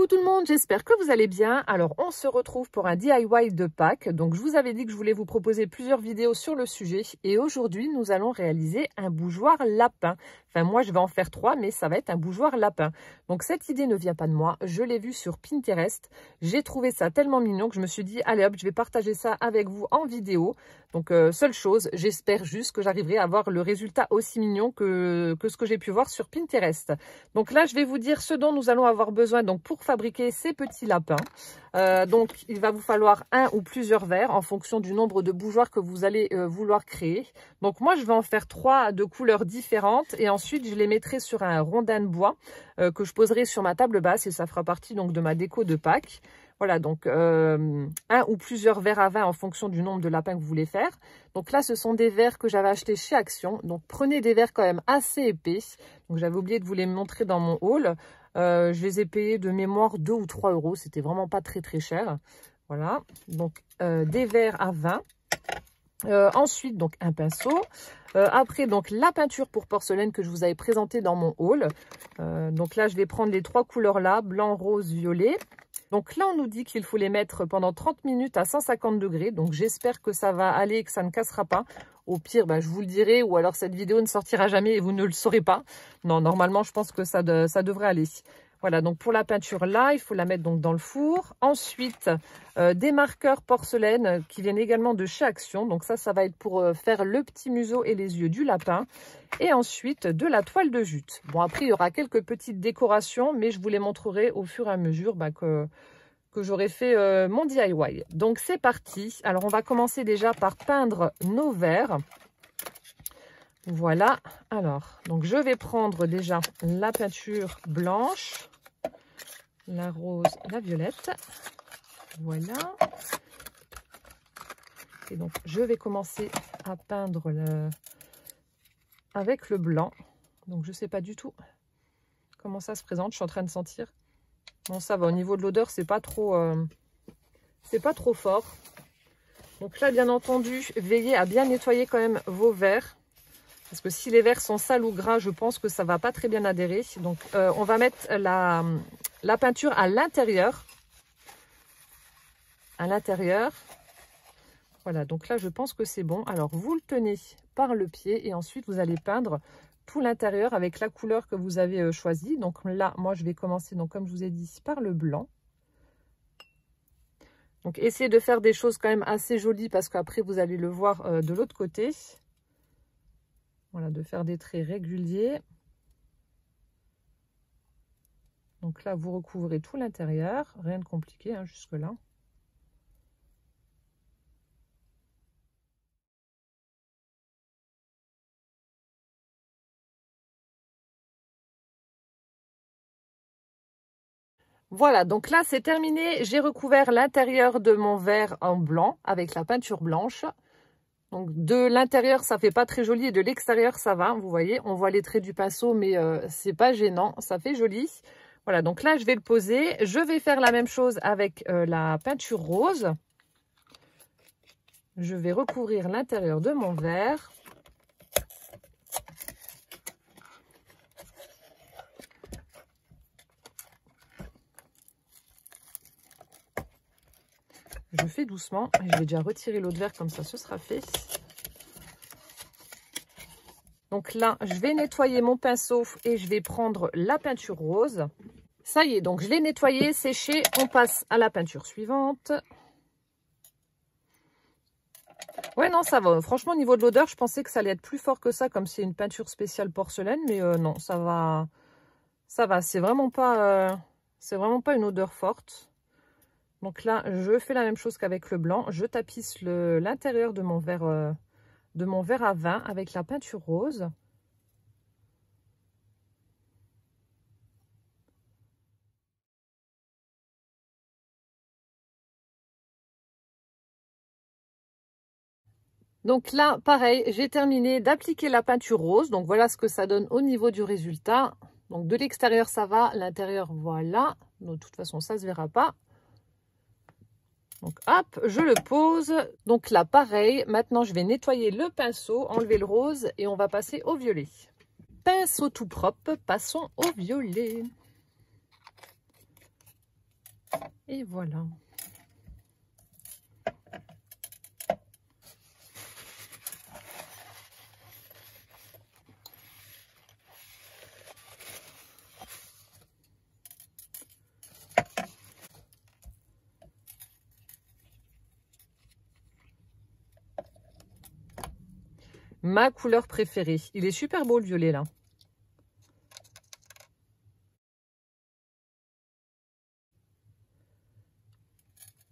Coucou tout le monde, j'espère que vous allez bien. Alors on se retrouve pour un DIY de Pâques. Donc je vous avais dit que je voulais vous proposer plusieurs vidéos sur le sujet. Et aujourd'hui nous allons réaliser un bougeoir lapin. Enfin moi je vais en faire 3 mais ça va être un bougeoir lapin. Donc cette idée ne vient pas de moi, je l'ai vue sur Pinterest. J'ai trouvé ça tellement mignon que je me suis dit allez hop je vais partager ça avec vous en vidéo. Donc seule chose, j'espère juste que j'arriverai à avoir le résultat aussi mignon que ce que j'ai pu voir sur Pinterest. Donc là je vais vous dire ce dont nous allons avoir besoin donc pour fabriquer ces petits lapins. Donc il va vous falloir un ou plusieurs verres en fonction du nombre de bougeoirs que vous allez vouloir créer. Donc moi je vais en faire 3 de couleurs différentes et ensuite je les mettrai sur un rondin de bois que je poserai sur ma table basse et ça fera partie donc de ma déco de Pâques. Voilà, donc un ou plusieurs verres à vin en fonction du nombre de lapins que vous voulez faire. Donc là, ce sont des verres que j'avais achetés chez Action. Donc prenez des verres quand même assez épais. Donc j'avais oublié de vous les montrer dans mon haul. Je les ai payés de mémoire 2 ou 3 euros. C'était vraiment pas très cher. Voilà, donc des verres à vin. Ensuite, donc un pinceau. Après, donc la peinture pour porcelaine que je vous avais présentée dans mon haul. Donc là, je vais prendre les 3 couleurs là, blanc, rose, violet. Donc là, on nous dit qu'il faut les mettre pendant 30 minutes à 150 degrés. Donc j'espère que ça va aller et que ça ne cassera pas. Au pire, je vous le dirai ou alors cette vidéo ne sortira jamais et vous ne le saurez pas. Non, normalement, je pense que ça devrait aller. Voilà, donc pour la peinture là, il faut la mettre donc dans le four. Ensuite, des marqueurs porcelaine qui viennent également de chez Action. Donc ça va être pour faire le petit museau et les yeux du lapin. Et ensuite, de la toile de jute. Bon, après, il y aura quelques petites décorations, mais je vous les montrerai au fur et à mesure que j'aurai fait mon DIY. Donc c'est parti. Alors on va commencer déjà par peindre nos verres. Voilà. Alors, donc je vais prendre déjà la peinture blanche, la rose, la violette. Voilà. Et donc je vais commencer à peindre avec le blanc. Donc je ne sais pas du tout comment ça se présente. Je suis en train de sentir. Bon, ça va, au niveau de l'odeur, c'est pas trop fort. Donc là, bien entendu, veillez à bien nettoyer quand même vos verres. Parce que si les verres sont sales ou gras, je pense que ça va pas très bien adhérer. Donc on va mettre la peinture à l'intérieur. À l'intérieur. Voilà, donc là, je pense que c'est bon. Alors, vous le tenez par le pied et ensuite, vous allez peindre tout l'intérieur avec la couleur que vous avez choisie. Donc là, moi, je vais commencer, donc, comme je vous ai dit, par le blanc. Donc, essayez de faire des choses quand même assez jolies parce qu'après, vous allez le voir de l'autre côté. Voilà, de faire des traits réguliers. Donc là, vous recouvrez tout l'intérieur. Rien de compliqué hein, jusque-là. Voilà, donc là c'est terminé. J'ai recouvert l'intérieur de mon verre en blanc avec la peinture blanche. Donc de l'intérieur ça fait pas très joli et de l'extérieur ça va. Vous voyez, on voit les traits du pinceau mais c'est pas gênant, ça fait joli. Voilà, donc là je vais le poser. Je vais faire la même chose avec la peinture rose. Je vais recouvrir l'intérieur de mon verre. Je fais doucement. Je vais déjà retirer l'autre verre comme ça, ce sera fait. Donc là, je vais nettoyer mon pinceau et je vais prendre la peinture rose. Ça y est, donc je l'ai nettoyé, séché. On passe à la peinture suivante. Ouais, non, ça va. Franchement, au niveau de l'odeur, je pensais que ça allait être plus fort que ça, comme c'est une peinture spéciale porcelaine. Mais non, ça va. Ça va. C'est vraiment pas une odeur forte. Donc là, je fais la même chose qu'avec le blanc. Je tapisse l'intérieur de mon verre à vin avec la peinture rose. Donc là, pareil, j'ai terminé d'appliquer la peinture rose. Donc voilà ce que ça donne au niveau du résultat. Donc de l'extérieur, ça va. L'intérieur, voilà. Donc, de toute façon, ça ne se verra pas. Donc hop, je le pose. Donc là, pareil, maintenant je vais nettoyer le pinceau, enlever le rose et on va passer au violet. Pinceau tout propre, passons au violet. Et voilà. Ma couleur préférée. Il est super beau le violet là.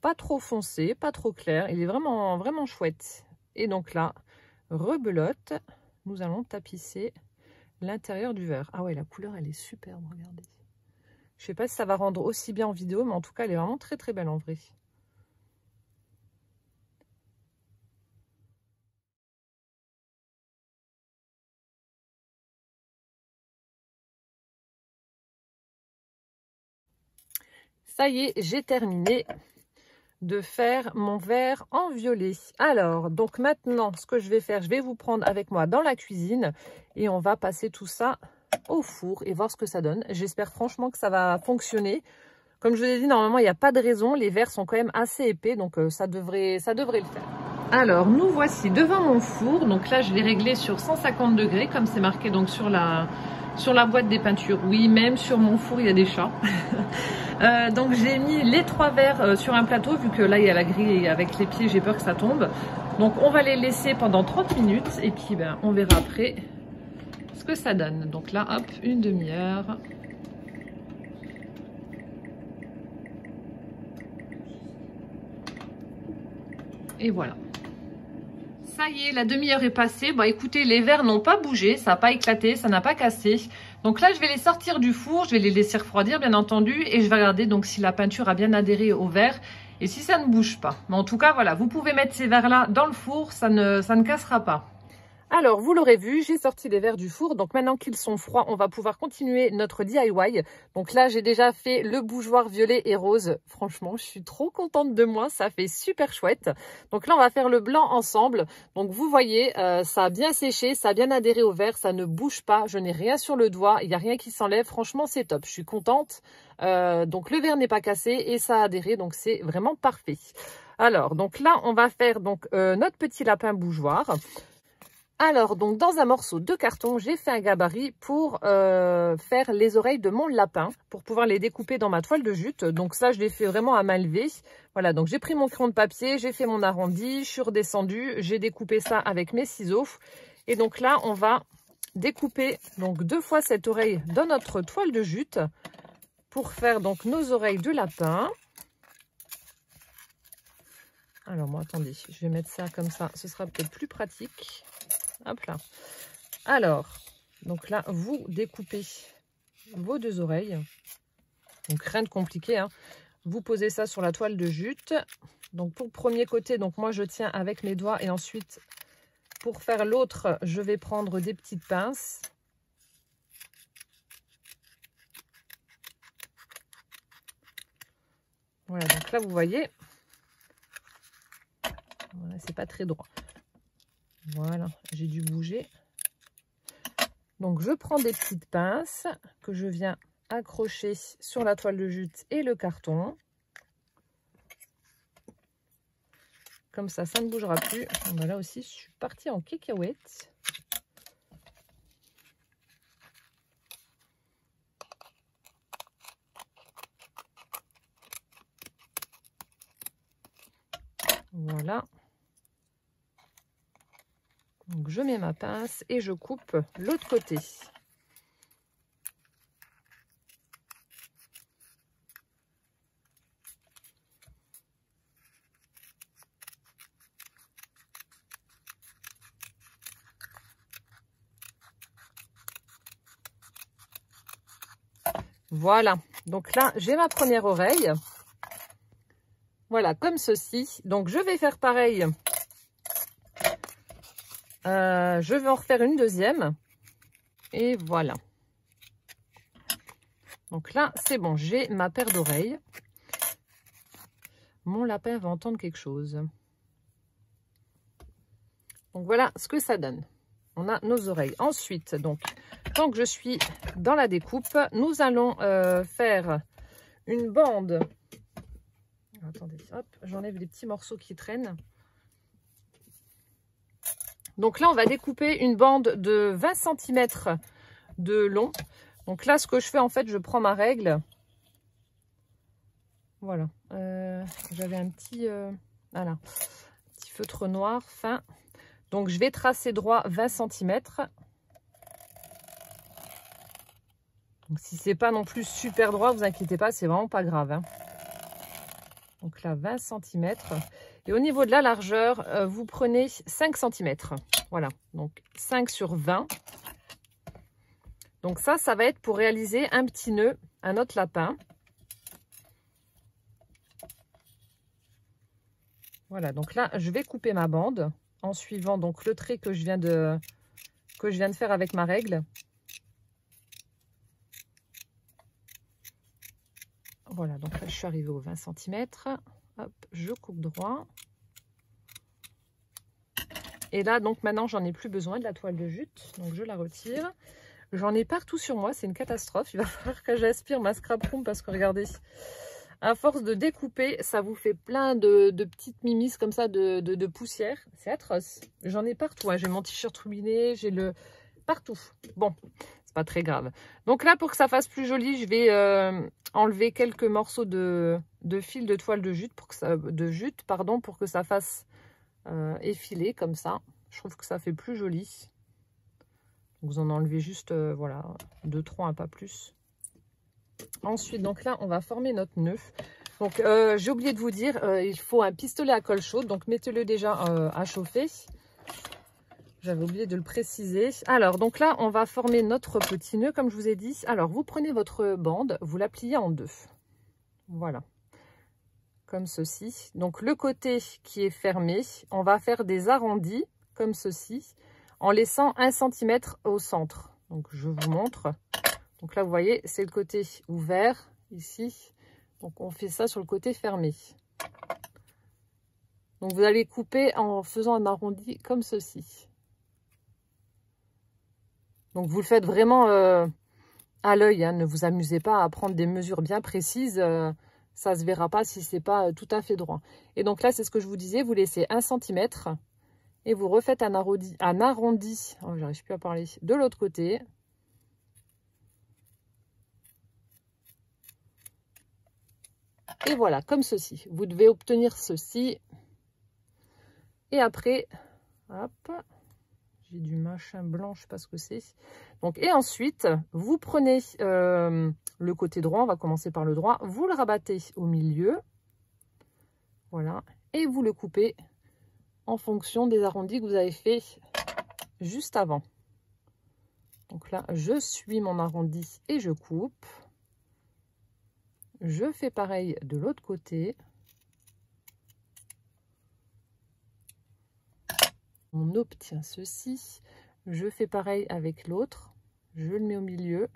Pas trop foncé, pas trop clair. Il est vraiment, vraiment chouette. Et donc là, rebelote, nous allons tapisser l'intérieur du verre. Ah ouais, la couleur, elle est superbe, regardez. Je sais pas si ça va rendre aussi bien en vidéo, mais en tout cas, elle est vraiment très, très belle en vrai. Ça y est, j'ai terminé de faire mon verre en violet. Alors, donc maintenant, ce que je vais faire, je vais vous prendre avec moi dans la cuisine et on va passer tout ça au four et voir ce que ça donne. J'espère franchement que ça va fonctionner. Comme je vous ai dit, normalement, il n'y a pas de raison. Les verres sont quand même assez épais, donc ça devrait le faire. Alors, nous voici devant mon four. Donc là, je l'ai réglé sur 150 degrés, comme c'est marqué donc sur la boîte des peintures. Oui, même sur mon four, il y a des chats. Donc j'ai mis les 3 verres sur un plateau, vu que là il y a la grille et avec les pieds j'ai peur que ça tombe. Donc on va les laisser pendant 30 minutes et puis ben, on verra après ce que ça donne. Donc là hop, une demi-heure. Et voilà. Ça y est, la demi-heure est passée. Bon, écoutez, les verres n'ont pas bougé, ça n'a pas éclaté, ça n'a pas cassé. Donc là, je vais les sortir du four, je vais les laisser refroidir, bien entendu, et je vais regarder donc si la peinture a bien adhéré au verre et si ça ne bouge pas. Mais en tout cas, voilà, vous pouvez mettre ces verres-là dans le four, ça ne cassera pas. Alors, vous l'aurez vu, j'ai sorti les verres du four. Donc, maintenant qu'ils sont froids, on va pouvoir continuer notre DIY. Donc là, j'ai déjà fait le bougeoir violet et rose. Franchement, je suis trop contente de moi. Ça fait super chouette. Donc là, on va faire le blanc ensemble. Donc, vous voyez, ça a bien séché, ça a bien adhéré au verre. Ça ne bouge pas. Je n'ai rien sur le doigt. Il n'y a rien qui s'enlève. Franchement, c'est top. Je suis contente. Donc, le verre n'est pas cassé et ça a adhéré. Donc, c'est vraiment parfait. Alors, donc là, on va faire donc notre petit lapin bougeoir. Alors, donc, dans un morceau de carton, j'ai fait un gabarit pour faire les oreilles de mon lapin, pour pouvoir les découper dans ma toile de jute. Donc ça, je l'ai fait vraiment à main levée. Voilà, donc j'ai pris mon crayon de papier, j'ai fait mon arrondi, je suis redescendue, j'ai découpé ça avec mes ciseaux. Et donc là, on va découper donc 2 fois cette oreille dans notre toile de jute pour faire donc nos oreilles de lapin. Alors, moi, attendez, je vais mettre ça comme ça, ce sera peut-être plus pratique. Hop là. Alors, donc là, vous découpez vos 2 oreilles. Donc, rien de compliqué, hein. Vous posez ça sur la toile de jute. Donc, pour le premier côté, donc moi, je tiens avec mes doigts. Et ensuite, pour faire l'autre, je vais prendre des petites pinces. Voilà, donc là, vous voyez, voilà, c'est pas très droit. Voilà, j'ai dû bouger. Donc, je prends des petites pinces que je viens accrocher sur la toile de jute et le carton. Comme ça, ça ne bougera plus. Ben là aussi, je suis partie en cacahuète. Voilà. Donc, je mets ma pince et je coupe l'autre côté. Voilà. Donc là, j'ai ma première oreille. Voilà, comme ceci. Donc, je vais faire pareil. Je vais en refaire une deuxième. Et voilà. Donc là, c'est bon. J'ai ma paire d'oreilles. Mon lapin va entendre quelque chose. Donc, voilà ce que ça donne. On a nos oreilles. Ensuite, donc, tant que je suis dans la découpe, nous allons faire une bande Attendez, hop, j'enlève les petits morceaux qui traînent. Donc là, on va découper une bande de 20 cm de long. Donc là, ce que je fais, en fait, je prends ma règle. Voilà. J'avais un petit, voilà, petit feutre noir fin. Donc, je vais tracer droit 20 cm. Donc, si c'est pas non plus super droit, vous inquiétez pas, c'est vraiment pas grave, hein. Donc là, 20 cm. Et au niveau de la largeur, vous prenez 5 cm. Voilà, donc 5 sur 20. Donc ça va être pour réaliser un petit nœud à notre lapin. Voilà, donc là, je vais couper ma bande en suivant donc le trait que je viens de faire avec ma règle. Voilà, donc là, je suis arrivée aux 20 cm. Hop, je coupe droit. Et là, donc maintenant, j'en ai plus besoin de la toile de jute. Donc, je la retire. J'en ai partout sur moi. C'est une catastrophe. Il va falloir que j'aspire ma scrap room parce que regardez, à force de découper, ça vous fait plein de petites mimisses comme ça de poussière. C'est atroce. J'en ai partout, hein. J'ai mon t-shirt ruiné, j'ai le... partout. Bon, c'est pas très grave. Donc là, pour que ça fasse plus joli, je vais enlever quelques morceaux de fil de toile de jute, pour que ça fasse effiler comme ça. Je trouve que ça fait plus joli. Vous en enlevez juste, voilà, 2-3, hein, pas plus. Ensuite, donc là, on va former notre nœud. Donc, j'ai oublié de vous dire, il faut un pistolet à colle chaude. Donc, mettez-le déjà à chauffer. J'avais oublié de le préciser. Alors, donc là, on va former notre petit nœud, comme je vous ai dit. Alors, vous prenez votre bande, vous la pliez en deux. Voilà. Comme ceci. Donc, le côté qui est fermé, on va faire des arrondis, comme ceci, en laissant 1 cm au centre. Donc, je vous montre. Donc là, vous voyez, c'est le côté ouvert, ici. Donc, on fait ça sur le côté fermé. Donc, vous allez couper en faisant un arrondi comme ceci. Donc, vous le faites vraiment à l'œil, hein. Ne vous amusez pas à prendre des mesures bien précises. Ça ne se verra pas si ce n'est pas tout à fait droit. Et donc là, c'est ce que je vous disais. Vous laissez 1 cm et vous refaites un arrondi. Oh, j'arrive plus à parler. De l'autre côté. Et voilà, comme ceci. Vous devez obtenir ceci. Et après, hop, j'ai du machin blanc, je ne sais pas ce que c'est. Donc, et ensuite, vous prenez le côté droit, on va commencer par le droit. Vous le rabattez au milieu. Voilà. Et vous le coupez en fonction des arrondis que vous avez fait juste avant. Donc là, je suis mon arrondi et je coupe. Je fais pareil de l'autre côté. On obtient ceci. Je fais pareil avec l'autre. Je le mets au milieu.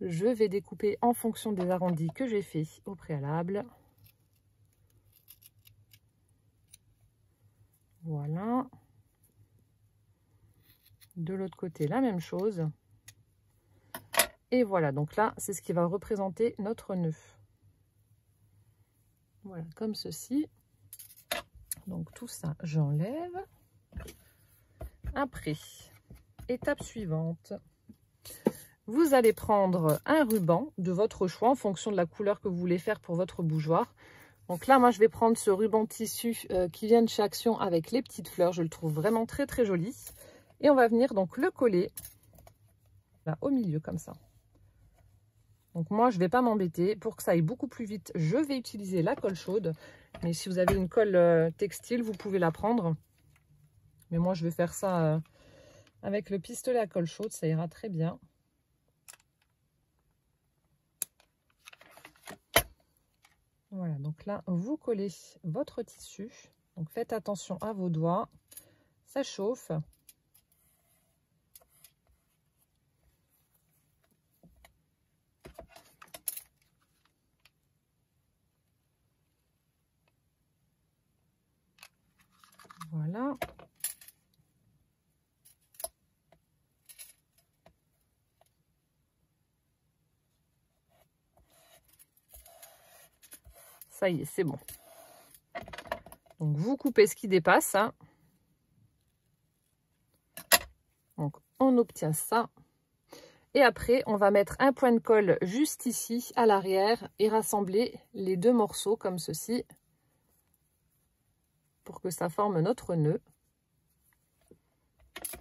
Je vais découper en fonction des arrondis que j'ai fait au préalable. Voilà. De l'autre côté, la même chose. Et voilà, donc là, c'est ce qui va représenter notre nœud. Voilà, comme ceci. Donc tout ça, j'enlève. Après, étape suivante. Vous allez prendre un ruban de votre choix en fonction de la couleur que vous voulez faire pour votre bougeoir. Donc là, moi, je vais prendre ce ruban tissu qui vient de chez Action avec les petites fleurs. Je le trouve vraiment très, très joli. Et on va venir donc le coller là au milieu comme ça. Donc moi, je ne vais pas m'embêter. Pour que ça aille beaucoup plus vite, je vais utiliser la colle chaude. Mais si vous avez une colle textile, vous pouvez la prendre. Mais moi, je vais faire ça avec le pistolet à colle chaude. Ça ira très bien. Voilà, donc là, vous collez votre tissu. Donc faites attention à vos doigts. Ça chauffe. Voilà. Ça y est, c'est bon. Donc, vous coupez ce qui dépasse. Hein. Donc, on obtient ça. Et après, on va mettre un point de colle juste ici, à l'arrière, et rassembler les deux morceaux comme ceci, pour que ça forme notre nœud.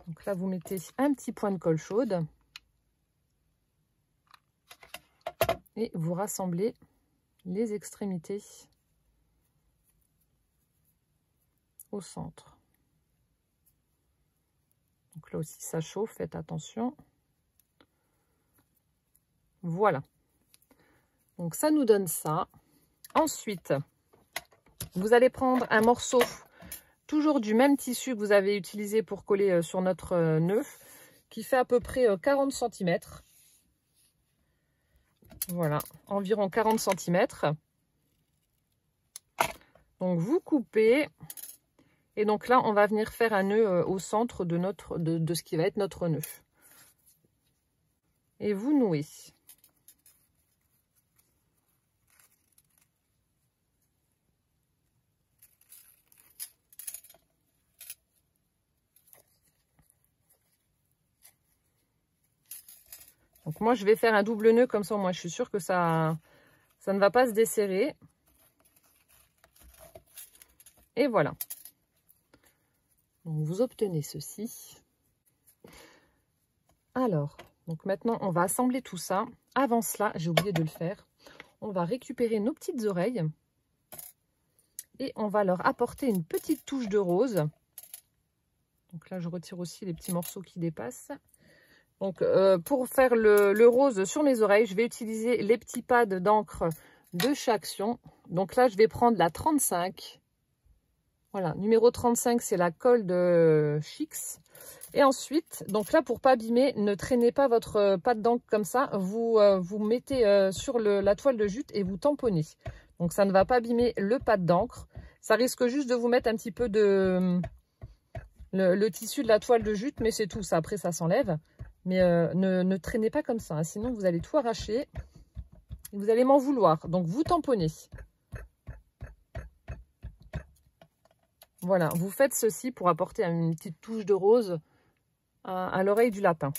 Donc là, vous mettez un petit point de colle chaude. Et vous rassemblez les extrémités au centre. Donc là aussi, ça chauffe, faites attention. Voilà. Donc ça nous donne ça. Ensuite, vous allez prendre un morceau, toujours du même tissu que vous avez utilisé pour coller sur notre nœud, qui fait à peu près 40 cm. Voilà, environ 40 cm. Donc vous coupez. Et donc là, on va venir faire un nœud au centre de ce qui va être notre nœud. Et vous nouez. Donc moi, je vais faire un double nœud comme ça. Moi, je suis sûre que ça ne va pas se desserrer. Et voilà. Donc, vous obtenez ceci. Alors, donc maintenant, on va assembler tout ça. Avant cela, j'ai oublié de le faire. On va récupérer nos petites oreilles. Et on va leur apporter une petite touche de rose. Donc là, je retire aussi les petits morceaux qui dépassent. Donc, pour faire le rose sur mes oreilles, je vais utiliser les petits pads d'encre de chez Action. Donc là, je vais prendre la 35. Voilà, numéro 35, c'est la colle de Chix. Et ensuite, donc là, pour pas abîmer, ne traînez pas votre pâte d'encre comme ça. Vous mettez sur la toile de jute et vous tamponnez. Donc, ça ne va pas abîmer le pâte d'encre. Ça risque juste de vous mettre un petit peu de le tissu de la toile de jute, mais c'est tout. Ça, après, ça s'enlève. Mais ne traînez pas comme ça, hein, sinon vous allez tout arracher. Et vous allez m'en vouloir. Donc vous tamponnez. Voilà, vous faites ceci pour apporter une petite touche de rose à l'oreille du lapin.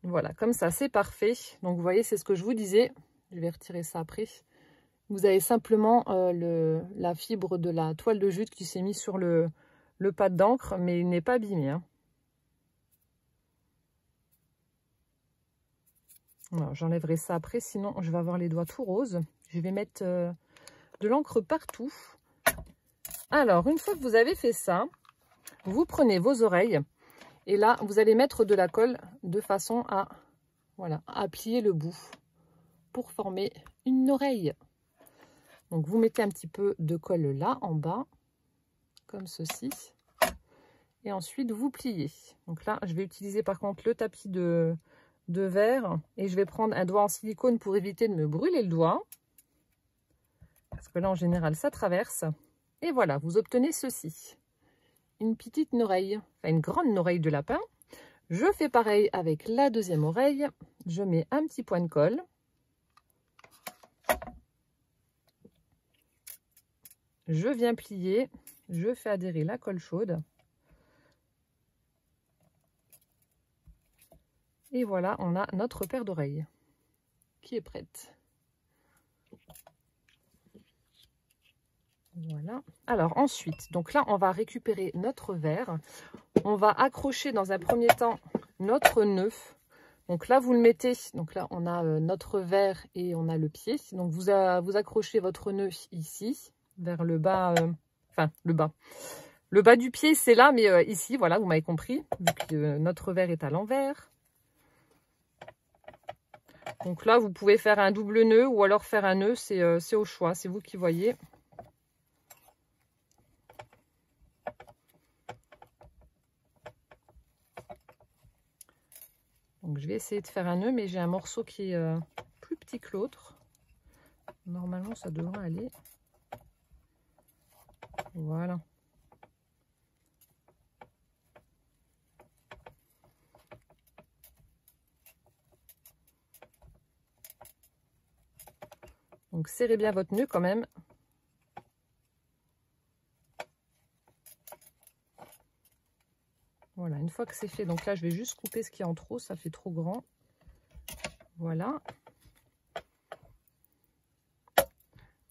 Voilà, comme ça, c'est parfait. Donc, vous voyez, c'est ce que je vous disais. Je vais retirer ça après. Vous avez simplement la fibre de la toile de jute qui s'est mise sur le pad d'encre, mais il n'est pas abîmé. Hein. J'enlèverai ça après, sinon je vais avoir les doigts tout roses. Je vais mettre de l'encre partout. Alors, une fois que vous avez fait ça, vous prenez vos oreilles. Et là, vous allez mettre de la colle de façon à, voilà, à plier le bout pour former une oreille. Donc, vous mettez un petit peu de colle là, en bas, comme ceci. Et ensuite, vous pliez. Donc là, je vais utiliser par contre le tapis de verre. Et je vais prendre un doigt en silicone pour éviter de me brûler le doigt. Parce que là, en général, ça traverse. Et voilà, vous obtenez ceci. Une petite oreille, enfin une grande oreille de lapin. Je fais pareil avec la deuxième oreille. Je mets un petit point de colle. Je viens plier. Je fais adhérer la colle chaude. Et voilà, on a notre paire d'oreilles qui est prête. Voilà. Alors ensuite, donc là, on va récupérer notre verre. On va accrocher dans un premier temps notre nœud. Donc là, vous le mettez. Donc là, on a notre verre et on a le pied. Donc vous accrochez votre nœud ici, vers le bas. Enfin, le bas. Le bas du pied, c'est là, mais ici, voilà, vous m'avez compris. Vu que notre verre est à l'envers. Donc là, vous pouvez faire un double nœud ou alors faire un nœud. C'est au choix. C'est vous qui voyez. Donc, je vais essayer de faire un nœud, mais j'ai un morceau qui est plus petit que l'autre. Normalement, ça devrait aller. Voilà. Donc serrez bien votre nœud quand même. Voilà, une fois que c'est fait, donc là je vais juste couper ce qui est en trop, ça fait trop grand. Voilà.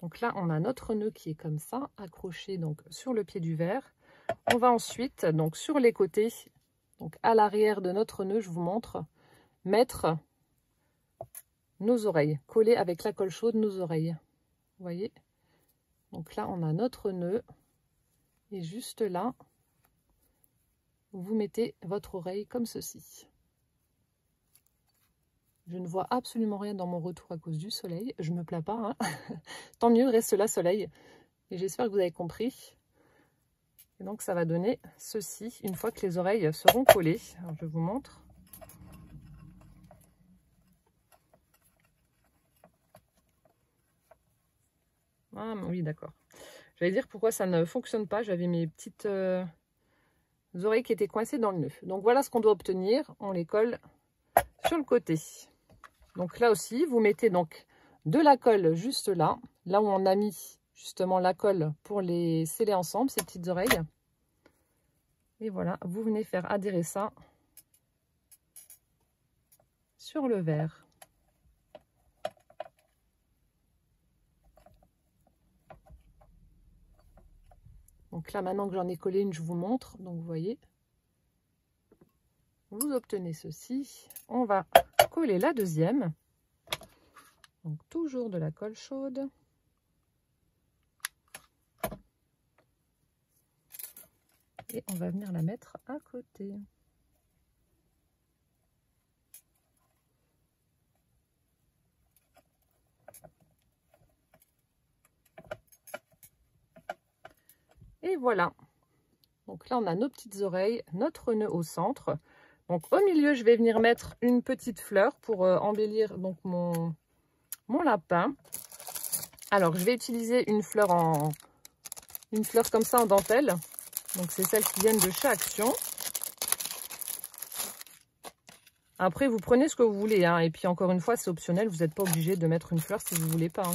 Donc là on a notre nœud qui est comme ça, accroché donc sur le pied du verre. On va ensuite, donc sur les côtés, donc à l'arrière de notre nœud, je vous montre, mettre nos oreilles, coller avec la colle chaude nos oreilles. Vous voyez? Donc là on a notre nœud et juste là, vous mettez votre oreille comme ceci. Je ne vois absolument rien dans mon retour à cause du soleil. Je me plains pas, hein. Tant mieux, reste là soleil. Et j'espère que vous avez compris. Et donc ça va donner ceci une fois que les oreilles seront collées. Alors je vous montre. Ah oui, d'accord. J'allais dire pourquoi ça ne fonctionne pas. J'avais mes petites oreilles qui étaient coincées dans le nœud. Donc voilà ce qu'on doit obtenir. On les colle sur le côté. Donc là aussi, vous mettez donc de la colle juste là, là où on a mis justement la colle pour les sceller ensemble, ces petites oreilles. Et voilà, vous venez faire adhérer ça sur le verre. Donc là, maintenant que j'en ai collé une, je vous montre. Donc vous voyez, vous obtenez ceci. On va coller la deuxième. Donc toujours de la colle chaude. Et on va venir la mettre à côté. Et voilà. Donc là, on a nos petites oreilles, notre nœud au centre. Donc au milieu, je vais venir mettre une petite fleur pour embellir donc mon lapin. Alors, je vais utiliser une fleur comme ça en dentelle. Donc c'est celles qui viennent de chez Action. Après, vous prenez ce que vous voulez, hein. Et puis encore une fois, c'est optionnel. Vous n'êtes pas obligé de mettre une fleur si vous ne voulez pas, hein.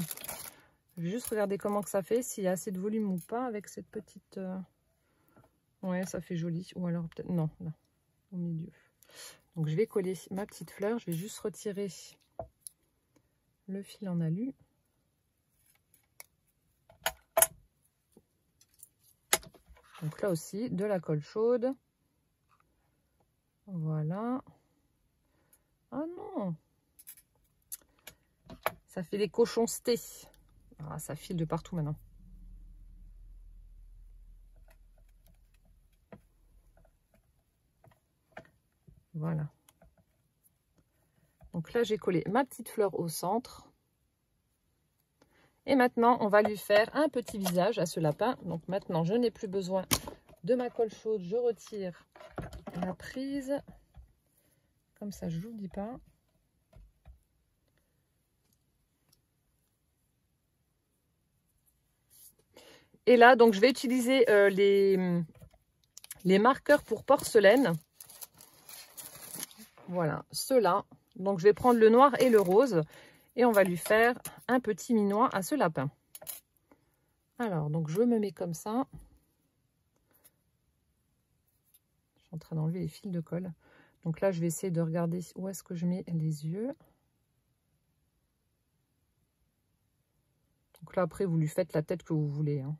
Je vais juste regarder comment que ça fait, s'il y a assez de volume ou pas avec cette petite... Ouais, ça fait joli. Ou alors peut-être... Non, là, au milieu. Donc je vais coller ma petite fleur. Je vais juste retirer le fil en alu. Donc là aussi, de la colle chaude. Voilà. Ah non! Ça fait des cochons stés. Ah, ça file de partout maintenant. Voilà. Donc là, j'ai collé ma petite fleur au centre. Et maintenant, on va lui faire un petit visage à ce lapin. Donc maintenant, je n'ai plus besoin de ma colle chaude. Je retire la prise. Comme ça, je ne l'oublie pas. Et là, donc, je vais utiliser les marqueurs pour porcelaine. Voilà, ceux-là. Donc, je vais prendre le noir et le rose. Et on va lui faire un petit minois à ce lapin. Alors, donc, je me mets comme ça. Je suis en train d'enlever les fils de colle. Donc là, je vais essayer de regarder où est-ce que je mets les yeux. Donc là, après, vous lui faites la tête que vous voulez, hein.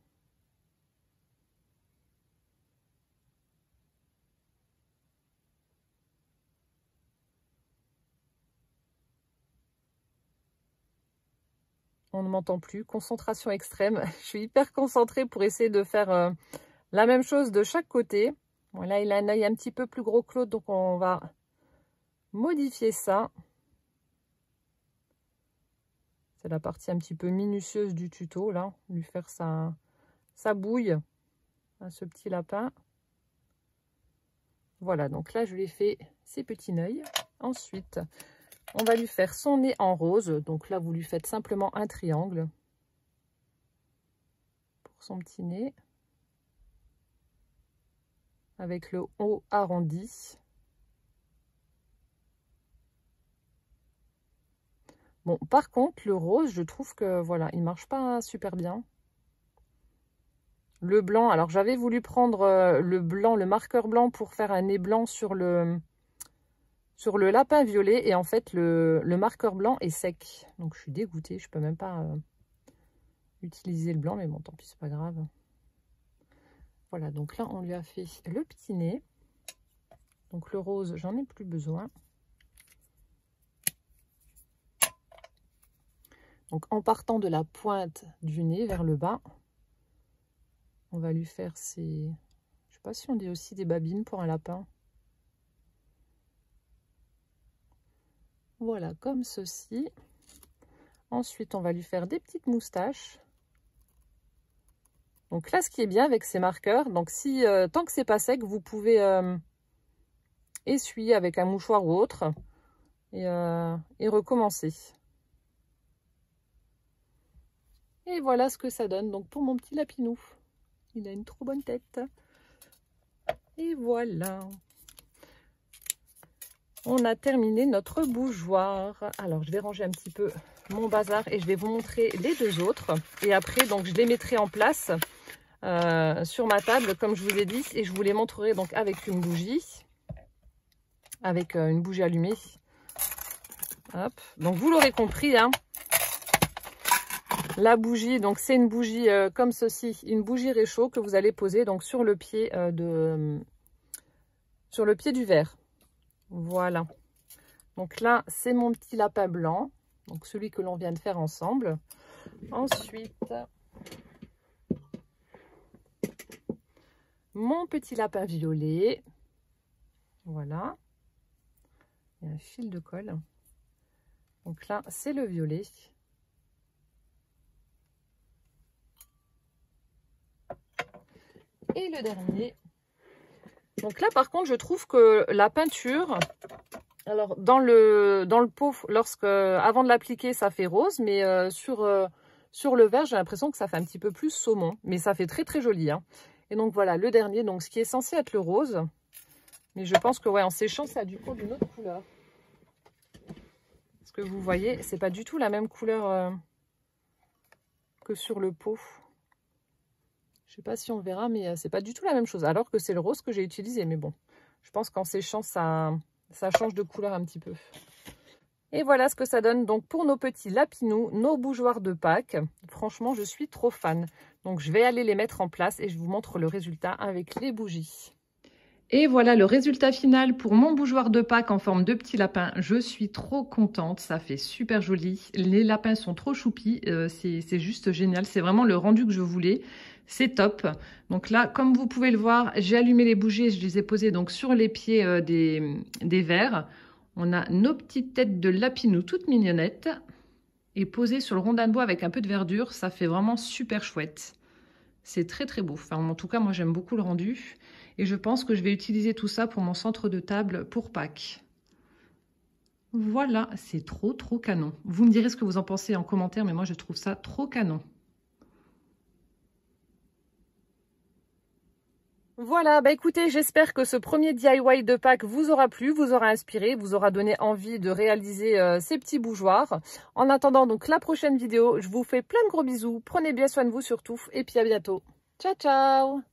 On ne m'entend plus. Concentration extrême. Je suis hyper concentrée pour essayer de faire la même chose de chaque côté. Bon, là, il a un œil un petit peu plus gros que l'autre, donc on va modifier ça. C'est la partie un petit peu minutieuse du tuto, là. Lui faire sa bouille à ce petit lapin. Voilà, donc là, je lui ai fait ses petits yeux. Ensuite, on va lui faire son nez en rose. Donc là, vous lui faites simplement un triangle pour son petit nez. avec le haut arrondi. Bon, par contre, le rose, je trouve que voilà, il marche pas super bien. Le blanc, alors j'avais voulu prendre le blanc, le marqueur blanc pour faire un nez blanc sur le lapin violet. Et en fait, le marqueur blanc est sec. Donc je suis dégoûtée, je peux même pas utiliser le blanc. Mais bon, tant pis, c'est pas grave. Voilà, donc là, on lui a fait le petit nez. Donc le rose, j'en ai plus besoin. Donc en partant de la pointe du nez vers le bas, on va lui faire ces... Je sais pas si on dit aussi des babines pour un lapin. Voilà, comme ceci. Ensuite, on va lui faire des petites moustaches. Donc là, ce qui est bien avec ces marqueurs, donc si tant que c'est pas sec, vous pouvez essuyer avec un mouchoir ou autre et recommencer. Et voilà ce que ça donne donc pour mon petit lapinou. Il a une trop bonne tête. Et voilà. On a terminé notre bougeoir. Alors, je vais ranger un petit peu mon bazar et je vais vous montrer les deux autres. Et après, donc, je les mettrai en place sur ma table, comme je vous ai dit. Et je vous les montrerai donc avec une bougie. Avec une bougie allumée. Hop. Donc, vous l'aurez compris, hein. La bougie, donc c'est une bougie comme ceci, une bougie réchaud que vous allez poser donc sur le pied du verre. Voilà. Donc là, c'est mon petit lapin blanc, donc celui que l'on vient de faire ensemble. Ensuite, mon petit lapin violet. Voilà. Il y a un fil de colle. Donc là, c'est le violet. Et le dernier. Donc là, par contre, je trouve que la peinture, alors dans le pot, avant de l'appliquer, ça fait rose, mais sur le verre, j'ai l'impression que ça fait un petit peu plus saumon, mais ça fait très très joli, hein. Et donc voilà, le dernier, donc ce qui est censé être le rose, mais je pense que ouais, en séchant, ça a du coup d'une autre couleur. Parce que vous voyez, c'est pas du tout la même couleur que sur le pot. Je sais pas si on verra, mais c'est pas du tout la même chose. Alors que c'est le rose que j'ai utilisé. Mais bon, je pense qu'en séchant, ça change de couleur un petit peu. Et voilà ce que ça donne donc pour nos petits lapinous, nos bougeoirs de Pâques. Franchement, je suis trop fan. Donc, je vais aller les mettre en place et je vous montre le résultat avec les bougies. Et voilà le résultat final pour mon bougeoir de Pâques en forme de petit lapin. Je suis trop contente, ça fait super joli. Les lapins sont trop choupis, c'est juste génial. C'est vraiment le rendu que je voulais. C'est top. Donc là, comme vous pouvez le voir, j'ai allumé les bougies et je les ai posées donc sur les pieds des verres. On a nos petites têtes de lapinous toutes mignonnettes et posées sur le rondin de bois avec un peu de verdure. Ça fait vraiment super chouette. C'est très très beau. Enfin, en tout cas, moi j'aime beaucoup le rendu. Et je pense que je vais utiliser tout ça pour mon centre de table pour Pâques. Voilà, c'est trop trop canon. Vous me direz ce que vous en pensez en commentaire, mais moi je trouve ça trop canon. Voilà, bah écoutez, j'espère que ce premier DIY de Pâques vous aura plu, vous aura inspiré, vous aura donné envie de réaliser ces petits bougeoirs. En attendant donc la prochaine vidéo, je vous fais plein de gros bisous. Prenez bien soin de vous surtout et puis à bientôt. Ciao, ciao!